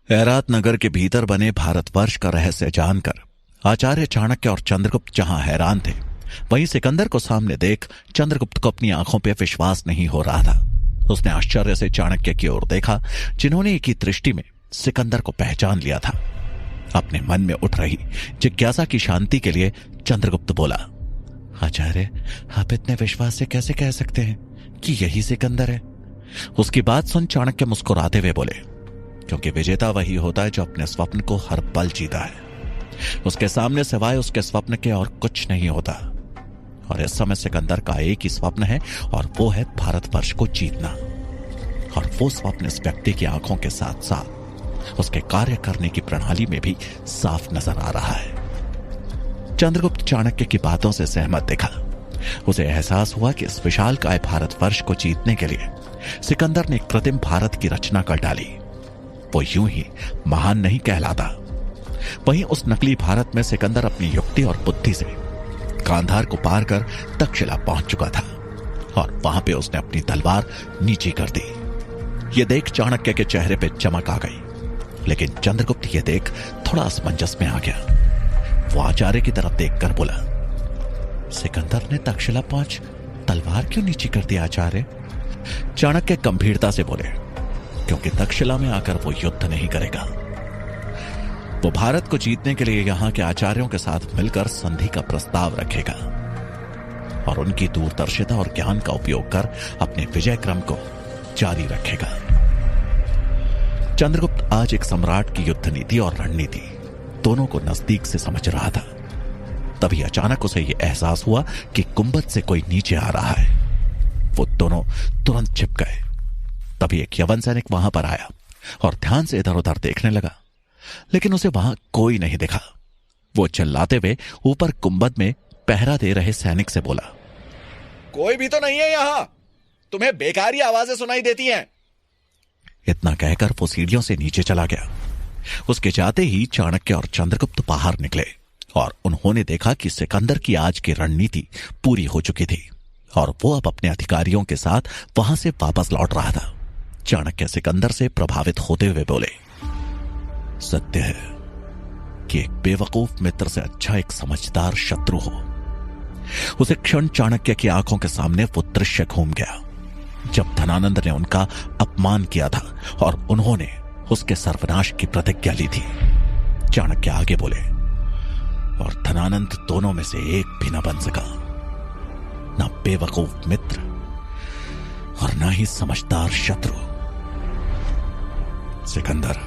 ऐरात नगर के भीतर बने भारतवर्ष का रहस्य जानकर आचार्य चाणक्य और चंद्रगुप्त जहां हैरान थे, वहीं सिकंदर को सामने देख चंद्रगुप्त को अपनी आंखों पर विश्वास नहीं हो रहा था। उसने आश्चर्य से चाणक्य की ओर देखा, जिन्होंने एक ही दृष्टि में सिकंदर को पहचान लिया था। अपने मन में उठ रही जिज्ञासा की शांति के लिए चंद्रगुप्त बोला, आचार्य, आप इतने विश्वास से कैसे कह सकते हैं कि यही सिकंदर है? उसकी बात सुन चाणक्य मुस्कुराते हुए बोले, क्योंकि विजेता वही होता है जो अपने स्वप्न को हर पल जीता है। उसके सामने सिवाय उसके स्वप्न के और कुछ नहीं होता। और इस समय सिकंदर का एक ही स्वप्न है, और वो है भारतवर्ष को जीतना। और वो स्वप्न इस व्यक्ति की आंखों के साथ साथ उसके कार्य करने की प्रणाली में भी साफ नजर आ रहा है। चंद्रगुप्त चाणक्य की बातों से सहमत दिखा। उसे एहसास हुआ कि इस विशालकाय भारतवर्ष को जीतने के लिए सिकंदर ने एक कृत्रिम भारत की रचना कर डाली। वो यूं ही महान नहीं कहलाता। वहीं उस नकली भारत में सिकंदर अपनी युक्ति और बुद्धि से गांधार को पार कर तक्षशिला पहुंच चुका था, और वहां पे उसने अपनी तलवार नीचे कर दी। ये देख चाणक्य के चेहरे पे चमक आ गई, लेकिन चंद्रगुप्त ये देख थोड़ा असमंजस में आ गया। वो आचार्य की तरफ देखकर बोला, सिकंदर ने तक्षशिला पहुंच तलवार क्यों नीचे कर दी आचार्य? चाणक्य गंभीरता से बोले, क्योंकि तक्षशिला में आकर वो युद्ध नहीं करेगा। वो भारत को जीतने के लिए यहां के आचार्यों के साथ मिलकर संधि का प्रस्ताव रखेगा और उनकी दूरदर्शिता और ज्ञान का उपयोग कर अपने विजय क्रम को जारी रखेगा। चंद्रगुप्त आज एक सम्राट की युद्ध नीति और रणनीति दोनों को नजदीक से समझ रहा था। तभी अचानक उसे यह एहसास हुआ कि गुंबद से कोई नीचे आ रहा है। वो दोनों तुरंत छिप गए। तभी एक यवन सैनिक वहां पर आया और ध्यान से इधर उधर देखने लगा, लेकिन उसे वहां कोई नहीं दिखा। वो चिल्लाते हुए ऊपर गुंबद में पहरा दे रहे सैनिक से बोला, कोई भी तो नहीं है यहां, तुम्हें बेकारी आवाजें सुनाई देती हैं। इतना कहकर वो सीढ़ियों से नीचे चला गया। उसके जाते ही चाणक्य और चंद्रगुप्त बाहर निकले और उन्होंने देखा कि सिकंदर की आज की रणनीति पूरी हो चुकी थी और वो अब अपने अधिकारियों के साथ वहां से वापस लौट रहा था। चाणक्य सिकंदर से प्रभावित होते हुए बोले, सत्य है कि एक बेवकूफ मित्र से अच्छा एक समझदार शत्रु हो। उसे क्षण चाणक्य की आंखों के सामने वो दृश्य घूम गया जब धनानंद ने उनका अपमान किया था और उन्होंने उसके सर्वनाश की प्रतिज्ञा ली थी। चाणक्य आगे बोले, और धनानंद दोनों में से एक भी न बन सका, ना बेवकूफ मित्र और ना ही समझदार शत्रु। सिकंदर,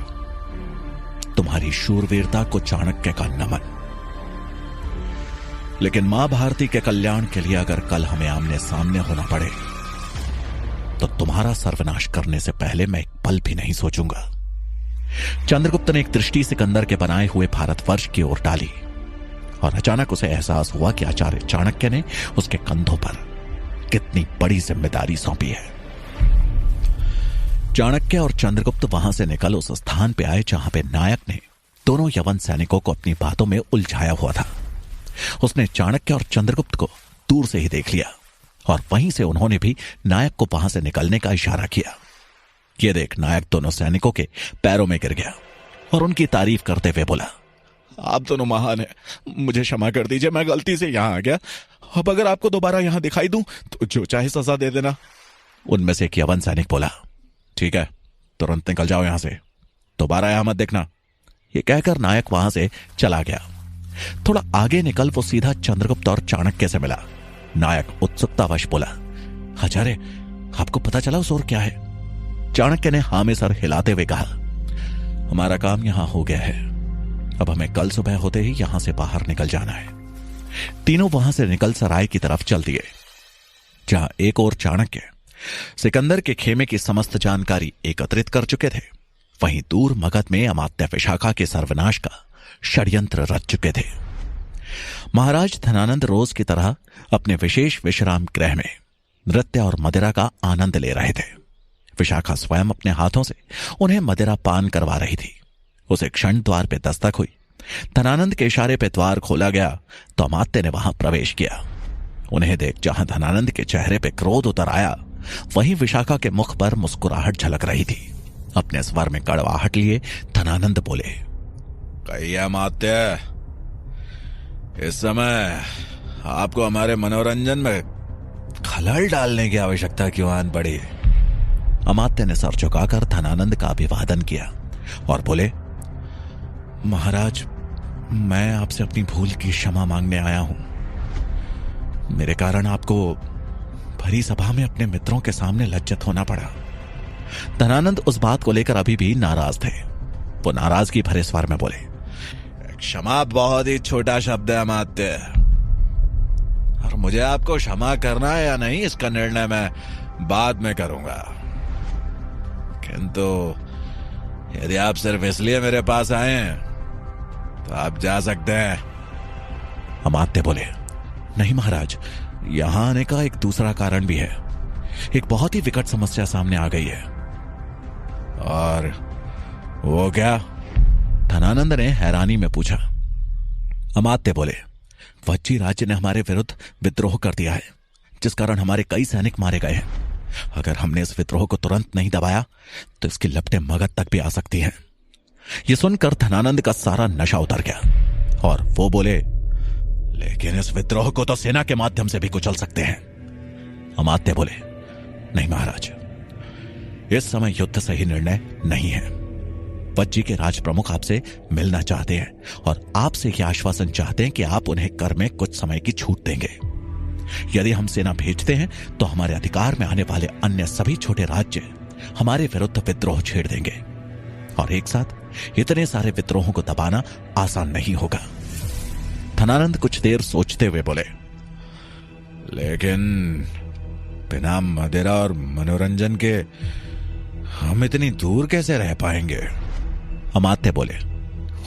तुम्हारी शूरवीरता को चाणक्य का नमन। लेकिन मां भारती के कल्याण के लिए अगर कल हमें आमने सामने होना पड़े तो तुम्हारा सर्वनाश करने से पहले मैं एक पल भी नहीं सोचूंगा। चंद्रगुप्त ने एक दृष्टि सिकंदर के बनाए हुए भारतवर्ष की ओर डाली और अचानक उसे एहसास हुआ कि आचार्य चाणक्य ने उसके कंधों पर कितनी बड़ी जिम्मेदारी सौंपी है। चाणक्य और चंद्रगुप्त वहां से निकल उस स्थान पे आए जहां पे नायक ने दोनों यवन सैनिकों को अपनी बातों में उलझाया हुआ था। उसने चाणक्य और चंद्रगुप्त को दूर से ही देख लिया और वहीं से उन्होंने भी नायक को वहां से निकलने का इशारा किया। ये देख नायक दोनों सैनिकों के पैरों में गिर गया और उनकी तारीफ करते हुए बोला, आप दोनों महान हैं, मुझे क्षमा कर दीजिए, मैं गलती से यहां आ गया। अब अगर आपको दोबारा यहां दिखाई दूं तो जो चाहे सजा दे देना। उनमें से एक यवन सैनिक बोला, ठीक है, तुरंत निकल जाओ यहां से, दोबारा यहां मत देखना। ये कहकर नायक वहां से चला गया। थोड़ा आगे निकल वो सीधा चंद्रगुप्त और चाणक्य से मिला। नायक उत्सुकतावश बोला, आचार्य, आपको पता चला उस ओर क्या है? चाणक्य ने हां में सर हिलाते हुए कहा, हमारा काम यहां हो गया है, अब हमें कल सुबह होते ही यहां से बाहर निकल जाना है। तीनों वहां से निकल सराय की तरफ चल दिए, जहां एक ओर चाणक्य सिकंदर के खेमे की समस्त जानकारी एकत्रित कर चुके थे, वहीं दूर मगध में अमात्य विशाखा के सर्वनाश का षड्यंत्र रच चुके थे। महाराज धनानंद रोज की तरह अपने विशेष विश्राम गृह में नृत्य और मदिरा का आनंद ले रहे थे। विशाखा स्वयं अपने हाथों से उन्हें मदिरा पान करवा रही थी। उसे क्षण द्वार पे दस्तक हुई। धनानंद के इशारे पे द्वार खोला गया तो अमात्य ने वहां प्रवेश किया। उन्हें देख जहां धनानंद के चेहरे पे क्रोध उतर आया, वहीं विशाखा के मुख पर मुस्कुराहट झलक रही थी। अपने स्वर में कड़वाहट लिए धनानंद बोले, कहिए अमात्य, इस समय आपको हमारे मनोरंजन में खलल डालने की आवश्यकता क्यों आन पड़ी? अमात्य ने सर झुकाकर धनानंद का अभिवादन किया और बोले, महाराज, मैं आपसे अपनी भूल की क्षमा मांगने आया हूं। मेरे कारण आपको भरी सभा में अपने मित्रों के सामने लज्जित होना पड़ा। धनानंद उस बात को लेकर अभी भी नाराज थे। वो नाराजगी भरे स्वर में बोले, क्षमा बहुत ही छोटा शब्द है अमात्य, और मुझे आपको क्षमा करना है या नहीं इसका निर्णय मैं बाद में करूंगा। किंतु यदि आप सिर्फ इसलिए मेरे पास आए हैं तो आप जा सकते हैं। अमात्य बोले, नहीं महाराज, यहां आने का एक दूसरा कारण भी है। एक बहुत ही विकट समस्या सामने आ गई है। और वो क्या? धनानंद ने हैरानी में पूछा। अमात्य बोले, वज्जी राज्य ने हमारे विरुद्ध विद्रोह कर दिया है, जिस कारण हमारे कई सैनिक मारे गए हैं। अगर हमने इस विद्रोह को तुरंत नहीं दबाया तो इसकी लपटें मगध तक भी आ सकती हैं। यह सुनकर धनानंद का सारा नशा उतर गया और वो बोले, लेकिन इस विद्रोह को तो सेना के माध्यम से भी कुचल सकते हैं। अमात्य बोले, नहीं महाराज, इस समय युद्ध सही निर्णय नहीं है। वज्जी के राज प्रमुख आपसे मिलना चाहते हैं और आपसे यह आश्वासन चाहते हैं कि आप उन्हें कर में कुछ समय की छूट देंगे। यदि हम सेना भेजते हैं तो हमारे अधिकार में आने वाले अन्य सभी छोटे राज्य हमारे विरुद्ध विद्रोह छेड़ देंगे और एक साथ इतने सारे विद्रोहों को दबाना आसान नहीं होगा। धनानंद कुछ देर सोचते हुए बोले, लेकिन बिना मदिरा और मनोरंजन के हम इतनी दूर कैसे रह पाएंगे? अमात्य बोले,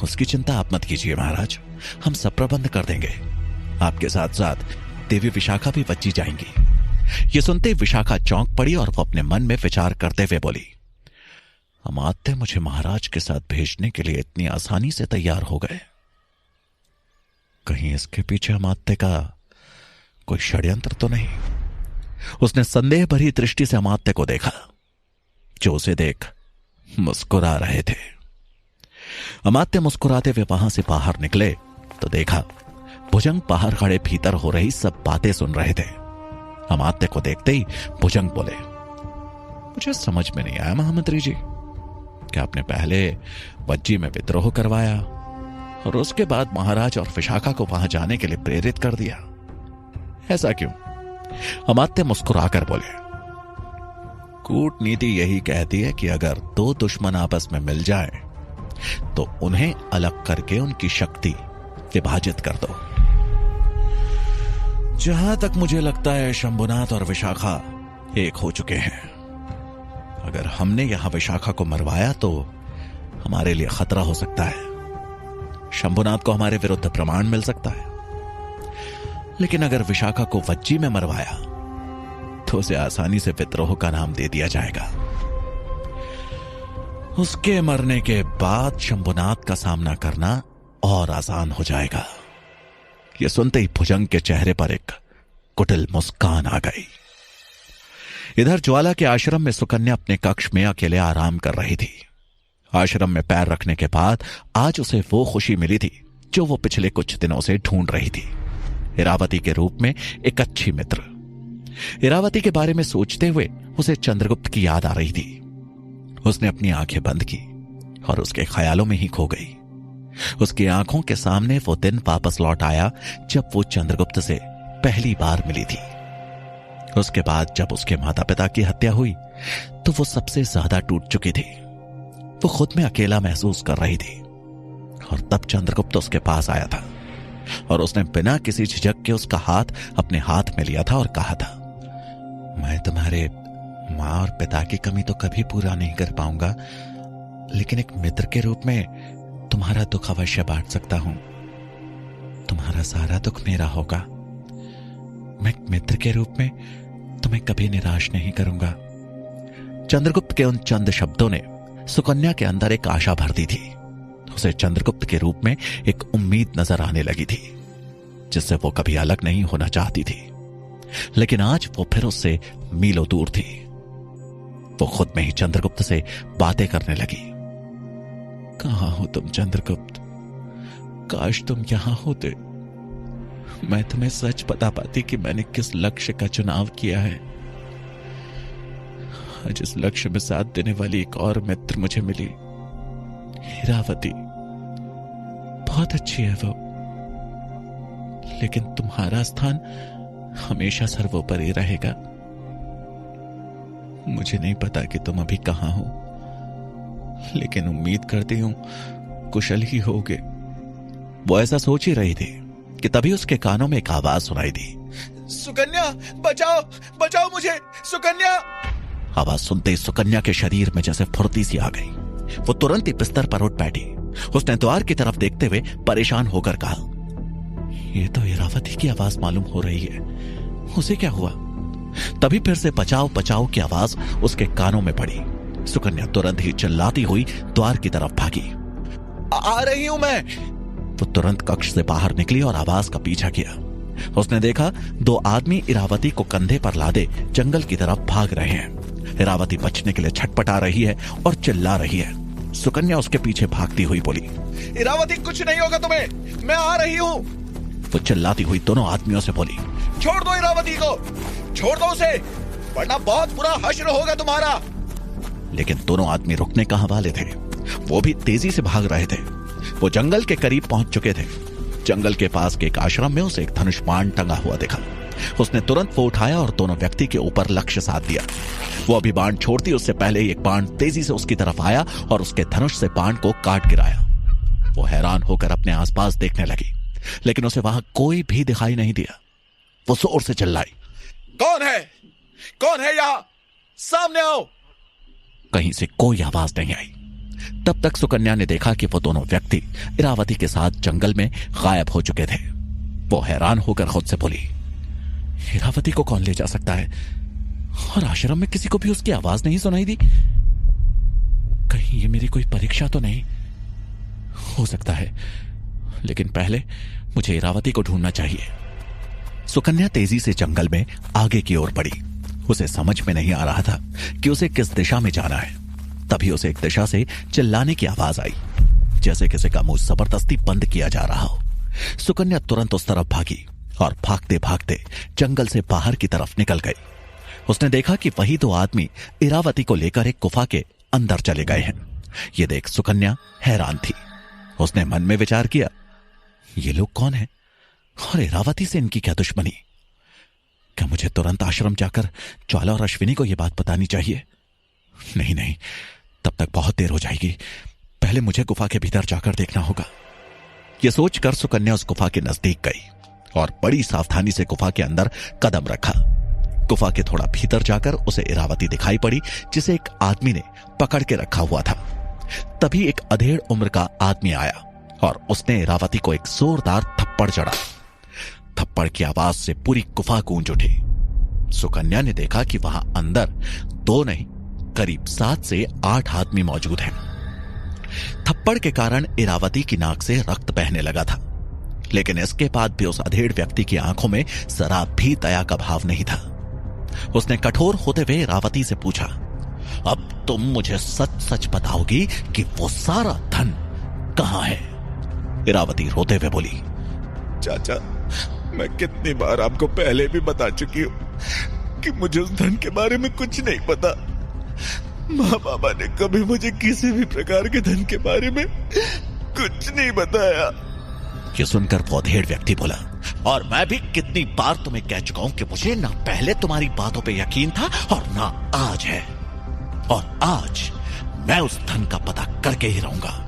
उसकी चिंता आप मत कीजिए महाराज, हम सब प्रबंध कर देंगे। आपके साथ साथ देवी विशाखा भी वज्जी जाएंगी। ये सुनते विशाखा चौंक पड़ी और वो अपने मन में विचार करते हुए बोली, अमात्य मुझे महाराज के साथ भेजने के लिए इतनी आसानी से तैयार हो गए। कहीं इसके पीछे अमात्य का कोई षड्यंत्र तो नहीं? उसने संदेह भरी दृष्टि से अमात्य को देखा, जो उसे देख मुस्कुरा रहे थे। अमात्य मुस्कुराते हुए वहां से बाहर निकले तो देखा भुजंग बाहर खड़े भीतर हो रही सब बातें सुन रहे थे। अमात्य को देखते ही भुजंग बोले, मुझे समझ में नहीं आया महामंत्री जी, कि आपने पहले वज्जी में विद्रोह करवाया और उसके बाद महाराज और विशाखा को वहां जाने के लिए प्रेरित कर दिया, ऐसा क्यों? अमात्य मुस्कुराकर बोले, कूटनीति यही कहती है कि अगर दो दुश्मन आपस में मिल जाए तो उन्हें अलग करके उनकी शक्ति विभाजित कर दो। जहां तक मुझे लगता है शंभुनाथ और विशाखा एक हो चुके हैं। अगर हमने यहां विशाखा को मरवाया तो हमारे लिए खतरा हो सकता है। शंभुनाथ को हमारे विरुद्ध प्रमाण मिल सकता है, लेकिन अगर विशाखा को वज्जी में मरवाया तो उसे आसानी से विद्रोह का नाम दे दिया जाएगा। उसके मरने के बाद शंभुनाथ का सामना करना और आसान हो जाएगा। यह सुनते ही भुजंग के चेहरे पर एक कुटिल मुस्कान आ गई। इधर ज्वाला के आश्रम में सुकन्या अपने कक्ष में अकेले आराम कर रही थी। आश्रम में पैर रखने के बाद आज उसे वो खुशी मिली थी जो वो पिछले कुछ दिनों से ढूंढ रही थी, इरावती के रूप में एक अच्छी मित्र। इरावती के बारे में सोचते हुए उसे चंद्रगुप्त की याद आ रही थी। उसने अपनी आंखें बंद की और उसके ख्यालों में ही खो गई। उसकी आंखों के सामने वो दिन वापस लौट आया जब वो चंद्रगुप्त से पहली बार मिली थी। उसके बाद जब उसके माता पिता की हत्या हुई तो वो सबसे ज्यादा टूट चुकी थी। वो खुद में अकेला महसूस कर रही थी और तब चंद्रगुप्त उसके पास आया था और उसने बिना किसी झिझक के उसका हाथ अपने हाथ में लिया था और कहा था, मैं तुम्हारे मां और पिता की कमी तो कभी पूरा नहीं कर पाऊंगा, लेकिन एक मित्र के रूप में तुम्हारा दुख अवश्य बांट सकता हूं। तुम्हारा सारा दुख मेरा होगा। मैं एक मित्र के रूप में तुम्हें कभी निराश नहीं करूंगा। चंद्रगुप्त के उन चंद शब्दों ने सुकन्या के अंदर एक आशा भर दी थी। उसे चंद्रगुप्त के रूप में एक उम्मीद नजर आने लगी थी जिससे वो कभी अलग नहीं होना चाहती थी, लेकिन आज वो फिर उससे मीलों दूर थी। वो खुद में ही चंद्रगुप्त से बातें करने लगी। कहां हो तुम चंद्रगुप्त? काश तुम यहां होते। मैं तुम्हें सच बता पाती कि मैंने किस लक्ष्य का चुनाव किया है। आज इस लक्ष्य में साथ देने वाली एक और मित्र मुझे मिली, हीरावती। बहुत अच्छी है वो, लेकिन तुम्हारा स्थान हमेशा सर्वोपरि रहेगा। मुझे नहीं पता कि तुम अभी कहां हो, लेकिन उम्मीद करती हूं कुशल ही होगे। वो ऐसा सोच ही रही थी कि तभी उसके कानों में एक आवाज सुनाई दी। सुकन्या, बचाओ बचाओ मुझे, सुकन्या। आवाज सुनते ही सुकन्या के शरीर में जैसे फुर्ती सी आ गई। वो तुरंत ही बिस्तर पर उठ बैठी। उसने द्वार की तरफ देखते हुए परेशान होकर कहा, ये तो हीरावती की आवाज मालूम हो रही है, उसे क्या हुआ? तभी फिर से बचाओ बचाओ की आवाज उसके कानों में पड़ी। सुकन्या तुरंत ही चिल्लाती हुई द्वार की तरफ भागी। आ रही हूं मैं। वो तुरंत कक्ष से बाहर निकली और आवाज का पीछा किया। उसने देखा 2 आदमी इरावती को कंधे पर लादे जंगल की तरफ भाग रहे हैं। इरावती बचने के लिए छटपटा रही है और चिल्ला रही है। सुकन्या उसके पीछे भागती हुई बोली, इरावती, कुछ नहीं होगा तुम्हें, मैं आ रही हूं। वो चिल्लाती हुई दोनों आदमियों से बोली, छोड़ दो इरावती को, छोड़ दो उसे, वरना बहुत बुरा हश्र होगा तुम्हारा। लेकिन दोनों आदमी रुकने कहां वाले थे। वो भी तेजी से भाग रहे थे। वो जंगल के करीब पहुंच चुके थे। जंगल के पास के एक आश्रम में उसे एक धनुष बाण टंगा हुआ देखा। उसने तुरंत वो उठाया और दोनों व्यक्ति के ऊपर लक्ष्य साध दिया। वो अभी बाण छोड़ती उससे पहले ही एक बाण तेजी से उसकी तरफ आया और उसके धनुष से बाण को काट गिराया। वो हैरान होकर अपने आसपास देखने लगी, लेकिन उसे वहां कोई भी दिखाई नहीं दिया। वो जोर से चिल्लाई, कौन है? कौन है यहां? सामने आओ। कहीं से कोई आवाज नहीं आई। तब तक सुकन्या ने देखा कि वो दोनों व्यक्ति इरावती के साथ जंगल में गायब हो चुके थे। वो हैरान होकर खुद से बोली, इरावती को कौन ले जा सकता है? और आश्रम में किसी को भी उसकी आवाज नहीं सुनाई दी। कहीं ये मेरी कोई परीक्षा तो नहीं? हो सकता है, लेकिन पहले मुझे इरावती को ढूंढना चाहिए। सुकन्या तेजी से जंगल में आगे की ओर बढ़ी। उसे समझ में नहीं आ रहा था कि उसे किस दिशा में जाना है। तभी उसे एक दिशा से चिल्लाने की आवाज आई, जैसे किसी का मुंह जबरदस्ती बंद किया जा रहा हो। सुकन्या तुरंत उस तरफ भागी और भागते भागते जंगल से बाहर की तरफ निकल गई। उसने देखा कि वही 2 आदमी इरावती को लेकर एक गुफा के अंदर चले गए हैं। ये देख सुकन्या हैरान थी। उसने मन में विचार किया, ये लोग कौन हैं और इरावती से इनकी क्या दुश्मनी? क्या मुझे तुरंत आश्रम जाकर ज्वाला और अश्विनी को यह बात बतानी चाहिए? नहीं, तब तक बहुत देर हो जाएगी। पहले मुझे गुफा के भीतर जाकर देखना होगा। यह सोचकर सुकन्या उस गुफा के नजदीक गई और बड़ी सावधानी से गुफा के अंदर कदम रखा। गुफा के थोड़ा भीतर जाकर उसे इरावती दिखाई पड़ी, जिसे एक आदमी ने पकड़ के रखा हुआ था। तभी एक अधेड़ उम्र का आदमी आया और उसने इरावती को एक जोरदार थप्पड़ जड़ा। थप्पड़ की आवाज से पूरी गुफा गूंज उठी। सुकन्या ने देखा कि वहां अंदर 2 नहीं, करीब 7 से 8 आदमी मौजूद हैं। थप्पड़ के कारण इरावती की नाक से रक्त बहने लगा था, लेकिन इसके बाद भी उस अधेड़ व्यक्ति की आंखों में जरा भी दया का भाव नहीं था। उसने कठोर होते हुए इरावती से पूछा, अब तुम मुझे सच सच बताओगी कि वो सारा धन कहां है? इरावती रोते हुए बोली, चाचा, मैं कितनी बार आपको पहले भी बता चुकी हूं कि मुझे उस धन के बारे में कुछ नहीं पता। माँ बाबा ने कभी मुझे किसी भी प्रकार के धन के बारे में कुछ नहीं बताया। ये सुनकर वो अधेड़ व्यक्ति बोला, और मैं भी कितनी बार तुम्हें कह चुका हूं कि मुझे ना पहले तुम्हारी बातों पे यकीन था और ना आज है, और आज मैं उस धन का पता करके ही रहूंगा।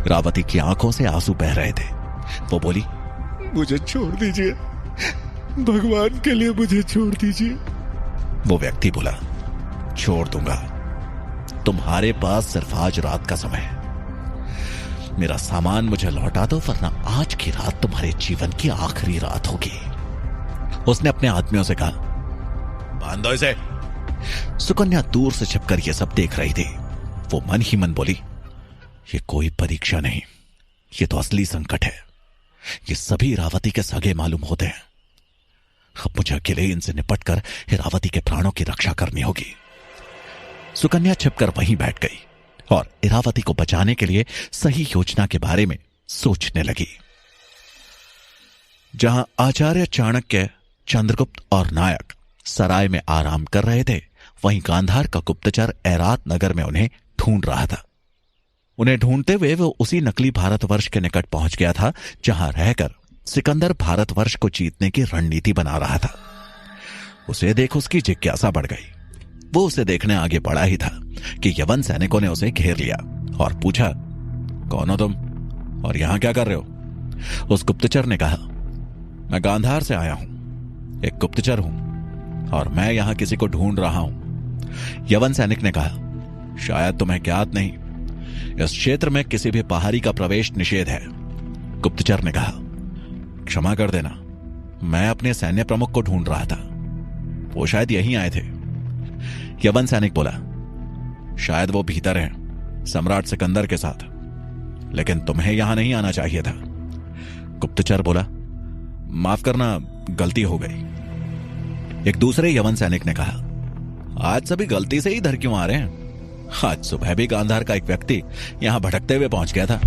इरावती की आंखों से आंसू बह रहे थे। वो बोली, मुझे छोड़ दीजिए, भगवान के लिए मुझे छोड़ दीजिए। वो व्यक्ति बोला, छोड़ दूंगा, तुम्हारे पास सिर्फ आज रात का समय है। मेरा सामान मुझे लौटा दो, वरना आज की रात तुम्हारे जीवन की आखिरी रात होगी। उसने अपने आदमियों से कहा, बांध दो इसे। सुकन्या दूर से छिपकर यह सब देख रही थी। वो मन ही मन बोली, ये कोई परीक्षा नहीं, ये तो असली संकट है। ये सभी इरावती के सगे मालूम होते हैं। अब मुझे अकेले इनसे निपटकर इरावती के प्राणों की रक्षा करनी होगी। सुकन्या छिपकर वहीं बैठ गई और इरावती को बचाने के लिए सही योजना के बारे में सोचने लगी। जहां आचार्य चाणक्य, चंद्रगुप्त और नायक सराय में आराम कर रहे थे, वहीं गांधार का गुप्तचर ऐरात नगर में उन्हें ढूंढ रहा था। उन्हें ढूंढते हुए वो उसी नकली भारतवर्ष के निकट पहुंच गया था जहां रहकर सिकंदर भारतवर्ष को जीतने की रणनीति बना रहा था। उसे देख उसकी जिज्ञासा बढ़ गई। वो उसे देखने आगे बढ़ा ही था कि यवन सैनिकों ने उसे घेर लिया और पूछा, कौन हो तुम और यहां क्या कर रहे हो? उस गुप्तचर ने कहा, मैं गांधार से आया हूं, एक गुप्तचर हूं और मैं यहां किसी को ढूंढ रहा हूं। यवन सैनिक ने कहा, शायद तुम्हें ज्ञात नहीं, इस क्षेत्र में किसी भी पहाड़ी का प्रवेश निषेध है। गुप्तचर ने कहा, क्षमा कर देना, मैं अपने सैन्य प्रमुख को ढूंढ रहा था, वो शायद यहीं आए थे। यवन सैनिक बोला, शायद वो भीतर हैं सम्राट सिकंदर के साथ, लेकिन तुम्हें यहां नहीं आना चाहिए था। गुप्तचर बोला, माफ करना, गलती हो गई। एक दूसरे यवन सैनिक ने कहा, आज सभी गलती से ही इधर क्यों आ रहे हैं? आज सुबह भी गांधार का एक व्यक्ति यहां भटकते हुए पहुंच गया था।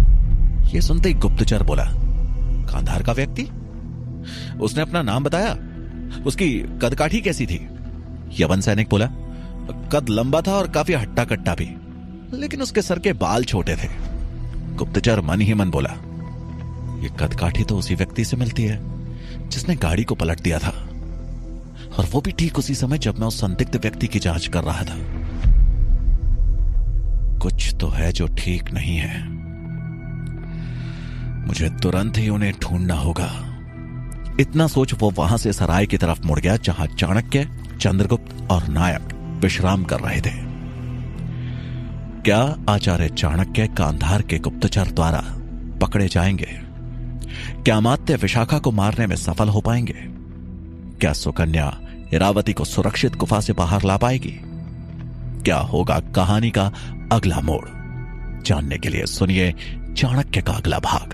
यह सुनते ही गुप्तचर बोला, गांधार का व्यक्ति? उसने अपना नाम बताया? उसकी कदकाठी कैसी थी? यवन सैनिक बोला, कद लंबा था और काफी हट्टा कट्टा भी, लेकिन उसके सर के बाल छोटे थे। गुप्तचर मन ही मन बोला, ये कदकाठी तो उसी व्यक्ति से मिलती है जिसने गाड़ी को पलट दिया था, और वो भी ठीक उसी समय जब मैं उस संदिग्ध व्यक्ति की जांच कर रहा था। कुछ तो है जो ठीक नहीं है, मुझे तुरंत ही उन्हें ढूंढना होगा। इतना सोच वो वहां से सराय की तरफ मुड़ गया जहां चाणक्य, चंद्रगुप्त और नायक विश्राम कर रहे थे। क्या आचार्य चाणक्य गांधार के गुप्तचर द्वारा पकड़े जाएंगे? क्या अमात्य विशाखा को मारने में सफल हो पाएंगे? क्या सुकन्या इरावती को सुरक्षित गुफा से बाहर ला पाएगी? क्या होगा कहानी का अगला मोड़? जानने के लिए सुनिए चाणक्य का अगला भाग।